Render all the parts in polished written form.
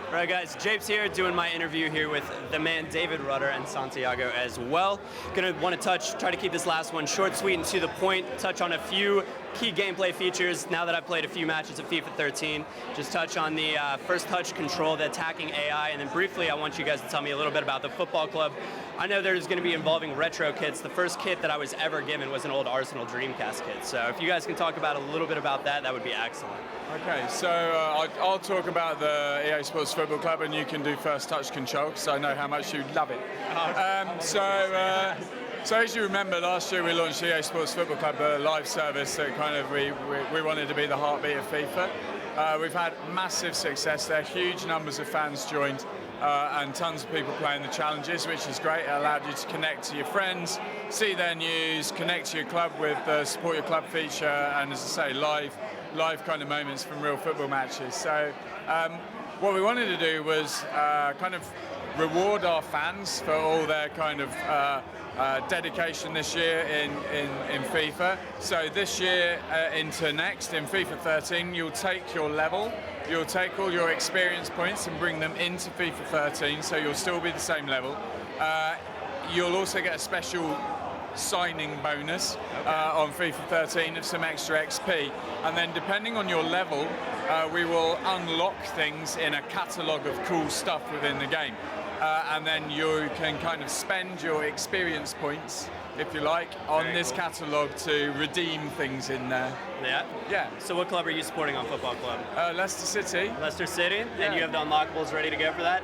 All right, guys, Japes here, doing my interview here with the man David Rutter and Santiago as well. Gonna want to try to keep this last one short, sweet, and to the point, touch on a few key gameplay features now that I've played a few matches of FIFA 13. Just touch on the first touch control, the attacking AI, and then briefly I want you guys to tell me a little bit about the football club. I know there's going to be involving retro kits. The first kit that I was ever given was an old Arsenal Dreamcast kit. So if you guys can talk about a little bit about that, that would be excellent. Okay, so I'll talk about the EA Sports Football Club, and you can do first touch control, because I know how much you love it. So as you remember, last year we launched EA Sports Football Club, a live service that kind of we wanted to be the heartbeat of FIFA. We've had massive success there, huge numbers of fans joined, and tons of people playing the challenges, which is great. It allowed you to connect to your friends, see their news, connect to your club with the support your club feature, and as I say, live kind of moments from real football matches. So what we wanted to do was kind of reward our fans for all their kind of dedication this year in FIFA. So this year into next, in FIFA 13, you'll take your level, you'll take all your experience points and bring them into FIFA 13, so you'll still be the same level. You'll also get a special signing bonus on FIFA 13 of some extra XP, and then depending on your level, we will unlock things in a catalogue of cool stuff within the game. And then you can kind of spend your experience points, if you like, on this catalogue to redeem things in there. Yeah? Yeah. So what club are you supporting on Football Club? Leicester City. Leicester City? Yeah. And you have the unlockables ready to go for that?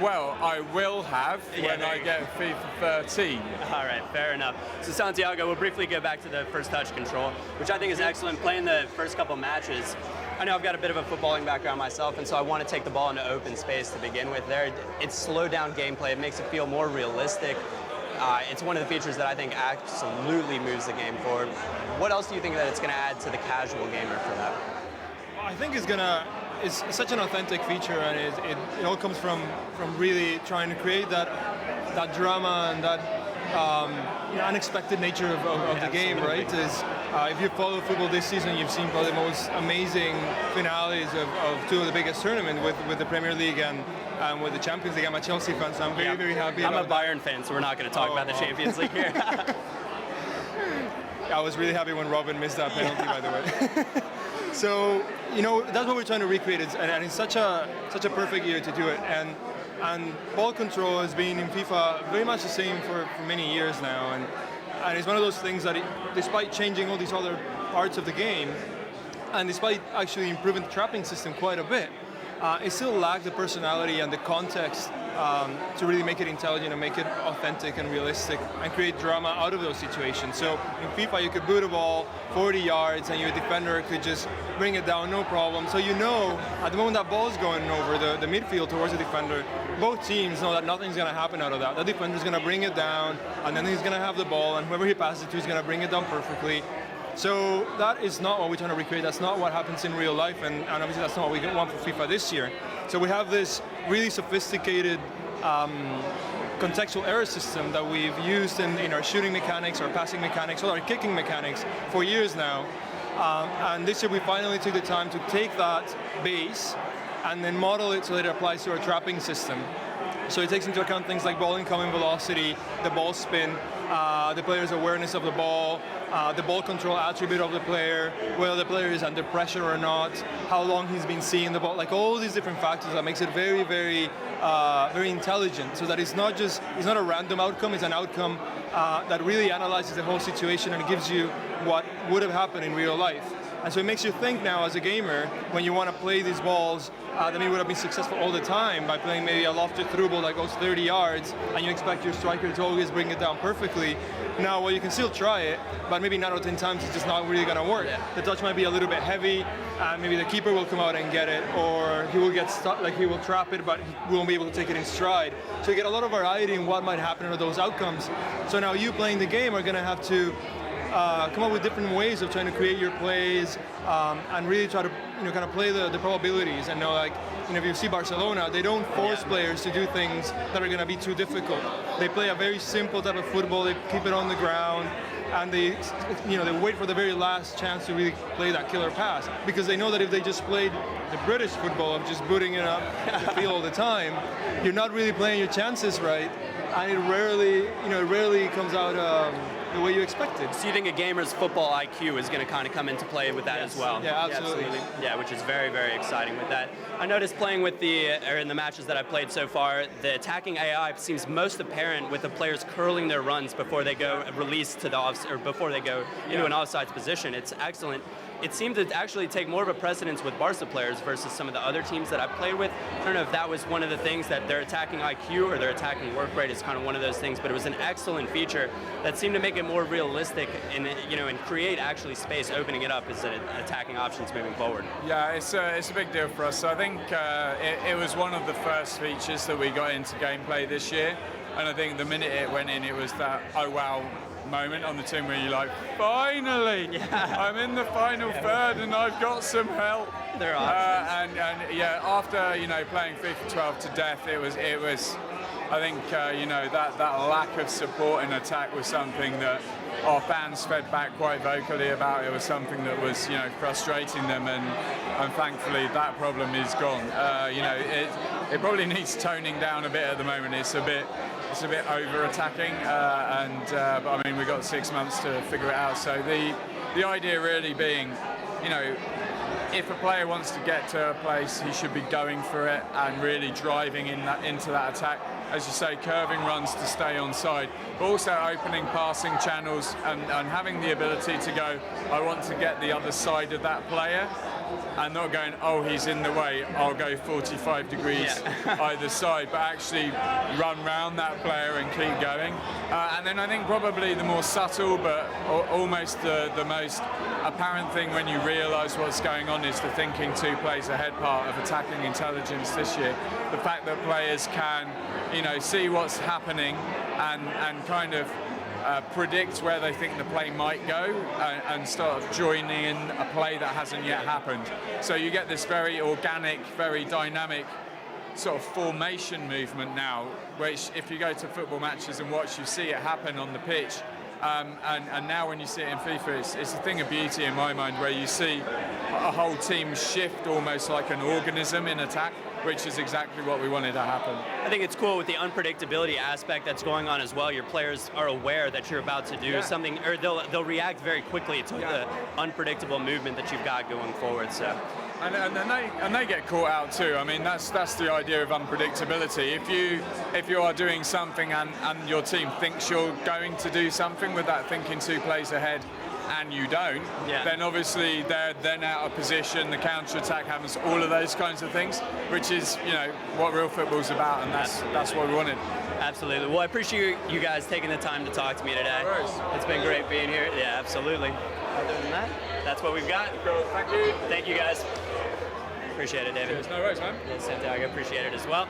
Well, I will have when I get FIFA 13. All right, fair enough. So Santiago, we'll briefly go back to the first touch control, which I think is excellent. Playing the first couple matches, I know I've got a bit of a footballing background myself, and so I want to take the ball into open space to begin with there. It's slowed down gameplay. It makes it feel more realistic. It's one of the features that I think absolutely moves the game forward. What else do you think that it's going to add to the casual gamer for that? I think it's such an authentic feature, and it all comes from really trying to create that drama and that unexpected nature of the game, right? If you follow football this season, you've seen probably the most amazing finales of two of the biggest tournaments with the Premier League and with the Champions League. I'm a Chelsea fan, so I'm very happy. I'm a Bayern fan, so we're not going to talk about the Champions League here. I was really happy when Robin missed that penalty, by the way. So, that's what we're trying to recreate, and it's such a perfect year to do it. And ball control has been in FIFA very much the same for many years now, and it's one of those things that despite changing all these other parts of the game, and despite actually improving the trapping system quite a bit, it still lacked the personality and the context to really make it intelligent and make it authentic and realistic and create drama out of those situations. So in FIFA you could boot a ball 40 yards and your defender could just bring it down, no problem. So at the moment that ball is going over the midfield towards the defender, both teams know that nothing's going to happen out of that. The defender's going to bring it down, and then he's going to have the ball, and whoever he passes it to is going to bring it down perfectly. So that is not what we're trying to recreate. That's not what happens in real life, and obviously that's not what we want for FIFA this year. So we have this really sophisticated contextual error system that we've used in our shooting mechanics, our passing mechanics, or our kicking mechanics for years now. And this year we finally took the time to take that base and then model it so that it applies to our trapping system. So it takes into account things like ball incoming velocity, the ball spin, the player's awareness of the ball control attribute of the player, whether the player is under pressure or not, how long he's been seeing the ball, like all these different factors that makes it very, very, very intelligent. So that it's not a random outcome, it's an outcome that really analyzes the whole situation and gives you what would have happened in real life. And so it makes you think now as a gamer, when you want to play these balls that maybe would have been successful all the time by playing maybe a lofted through ball that goes 30 yards, and you expect your striker to always bring it down perfectly. Now, well, you can still try it, but maybe 9 out of 10 times it's just not really going to work. The touch might be a little bit heavy, and maybe the keeper will come out and get it, or he will get stuck, like he will trap it, but he won't be able to take it in stride. So you get a lot of variety in what might happen to those outcomes. So now you playing the game are going to have to come up with different ways of trying to create your plays and really try to kind of play the probabilities. And if you see Barcelona, they don't force players to do things that are going to be too difficult. They play a very simple type of football. They keep it on the ground. and they wait for the very last chance to really play that killer pass, because they know that if they just played the British football of just booting it up the field all the time, you're not really playing your chances right, and it rarely comes out the way you expect it. So you think a gamer's football IQ is going to kind of come into play with that as well? Yeah, absolutely. Yeah, which is very, very exciting with that. I noticed playing with in the matches that I've played so far, the attacking AI seems most apparent with the players curling their runs before they go release to the or before they go into an offsides position. It's excellent. It seemed to actually take more of a precedence with Barca players versus some of the other teams that I've played with. I don't know if that was one of the things, that their attacking IQ or their attacking work rate is kind of one of those things, but it was an excellent feature that seemed to make it more realistic and create actually space, opening it up as attacking options moving forward. Yeah, it's a big deal for us. So I think it was one of the first features that we got into gameplay this year, and I think the minute it went in, it was that oh wow moment on the team where you're like, finally, I'm in the final third and I've got some help. There are and yeah, after playing FIFA 12 to death, it was I think that lack of support in attack was something that our fans fed back quite vocally about. It was something that was frustrating them, and thankfully that problem is gone. It probably needs toning down a bit at the moment. It's a bit over attacking, but I mean we've got 6 months to figure it out. So the idea really being, if a player wants to get to a place, he should be going for it and really driving into that attack. As you say, curving runs to stay on side, but also opening passing channels and having the ability to go, I want to get the other side of that player, and not going, oh, he's in the way, I'll go 45 degrees either side, but actually run round that player and keep going. And then I think probably the more subtle but almost the most apparent thing when you realise what's going on is the thinking two plays ahead part of attacking intelligence this year. The fact that players can see what's happening and kind of predict where they think the play might go and start joining in a play that hasn't yet happened. So you get this very organic, very dynamic sort of formation movement now, which if you go to football matches and watch, you see it happen on the pitch. And now when you see it in FIFA, it's a thing of beauty in my mind, where you see a whole team shift almost like an organism in attack, which is exactly what we wanted to happen. I think it's cool with the unpredictability aspect that's going on as well. Your players are aware that you're about to do something, or they'll react very quickly to the unpredictable movement that you've got going forward. So. And they get caught out too. I mean, that's the idea of unpredictability. If you are doing something and your team thinks you're going to do something with that thinking two plays ahead, and you don't, then obviously they're then out of position, the counter-attack happens, all of those kinds of things, which is what real football's about, and that's what we wanted. Absolutely. Well, I appreciate you guys taking the time to talk to me today. No worries. It's been great being here. Yeah, absolutely. Other than that, that's what we've got. Cool. Thank you. Thank you guys. Appreciate it, David. No worries, man. Yeah, Santiago, appreciate it as well.